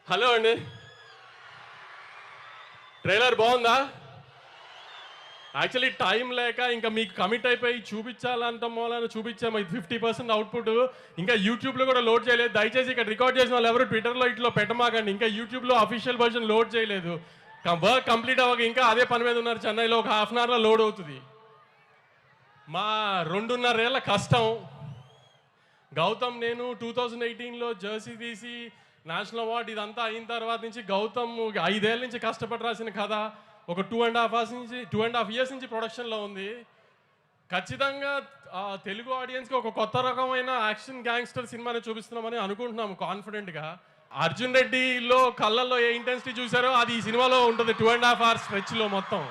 Hello అండి, trailer బాగుందా? Actually time లేక ఇంకా మీకు కమిట్ అయిపోయి చూపించాలంట మూలని చూపించాము. ఇది 50% అవుట్పుట్. ఇంకా యూట్యూబ్లో కూడా లోడ్ చేయలేదు. దయచేసి ఇక్కడ రికార్డ్ చేసిన వాళ్ళు ఎవరు ట్విట్టర్లో ఇట్లో పెట్టమాకండి. ఇంకా యూట్యూబ్లో అఫీషియల్ వర్షన్ లోడ్ చేయలేదు. వర్క్ కంప్లీట్ అవ్వక ఇంకా అదే పని మీద ఉన్నారు. చెన్నైలో ఒక హాఫ్ అన్ అవర్లో లోడ్ అవుతుంది. మా 2.5 ఏళ్ల కష్టం. గౌతమ్ నేను 2018లో జెర్సీ తీసి నేషనల్ అవార్డు ఇదంతా అయిన తర్వాత నుంచి గౌతమ్ 5 ఏళ్ళ నుంచి కష్టపడి రాసిన కథ ఒక 2.5 years నుంచి ప్రొడక్షన్లో ఉంది. ఖచ్చితంగా తెలుగు ఆడియన్స్కి ఒక కొత్త రకమైన యాక్షన్ గ్యాంగ్స్టర్ సినిమాని చూపిస్తున్నామని అనుకుంటున్నాము కాన్ఫిడెంట్గా. అర్జున్ రెడ్డిలో కళ్ళల్లో ఏ ఇంటెన్సిటీ చూసారో అది ఈ సినిమాలో ఉంటుంది. 2.5 hours స్ట్రెచ్లో మొత్తం.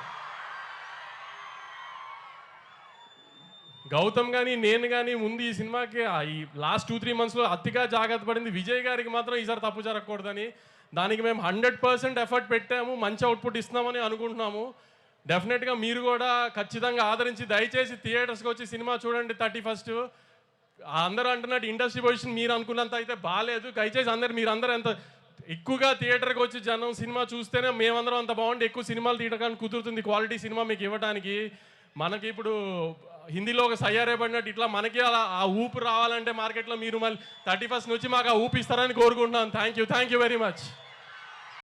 గౌతమ్ కానీ నేను కానీ ముందు ఈ సినిమాకి ఈ లాస్ట్ 2-3 monthsలో అతిగా జాగ్రత్త పడింది. విజయ్ గారికి మాత్రం ఈసారి తప్పు జరగకూడదని. దానికి మేము 100% ఎఫర్ట్ పెట్టాము. మంచి అవుట్పుట్ ఇస్తున్నామని అనుకుంటున్నాము. డెఫినెట్గా మీరు కూడా ఖచ్చితంగా ఆదరించి దయచేసి థియేటర్స్కి వచ్చి సినిమా చూడండి. 31st అందరూ అంటున్నట్టు ఇండస్ట్రీ పొజిషన్ మీరు అనుకున్నంత అయితే బాగాలేదు. దయచేసి మీరందరూ ఎంత ఎక్కువగా థియేటర్కి వచ్చి జనం సినిమా చూస్తేనే మేమందరం అంత బాగుండి ఎక్కువ సినిమాలు తీయడానికి కుదురుతుంది. క్వాలిటీ సినిమా మీకు ఇవ్వడానికి. మనకి ఇప్పుడు హిందీలో ఒక సయ్యారే పడినట్టు ఇట్లా మనకి అలా ఆ ఊపు రావాలంటే మార్కెట్లో మీరు మళ్ళీ 31st నుంచి మాకు ఆ ఊపు ఇస్తారని కోరుకుంటున్నాను. Thank you very much.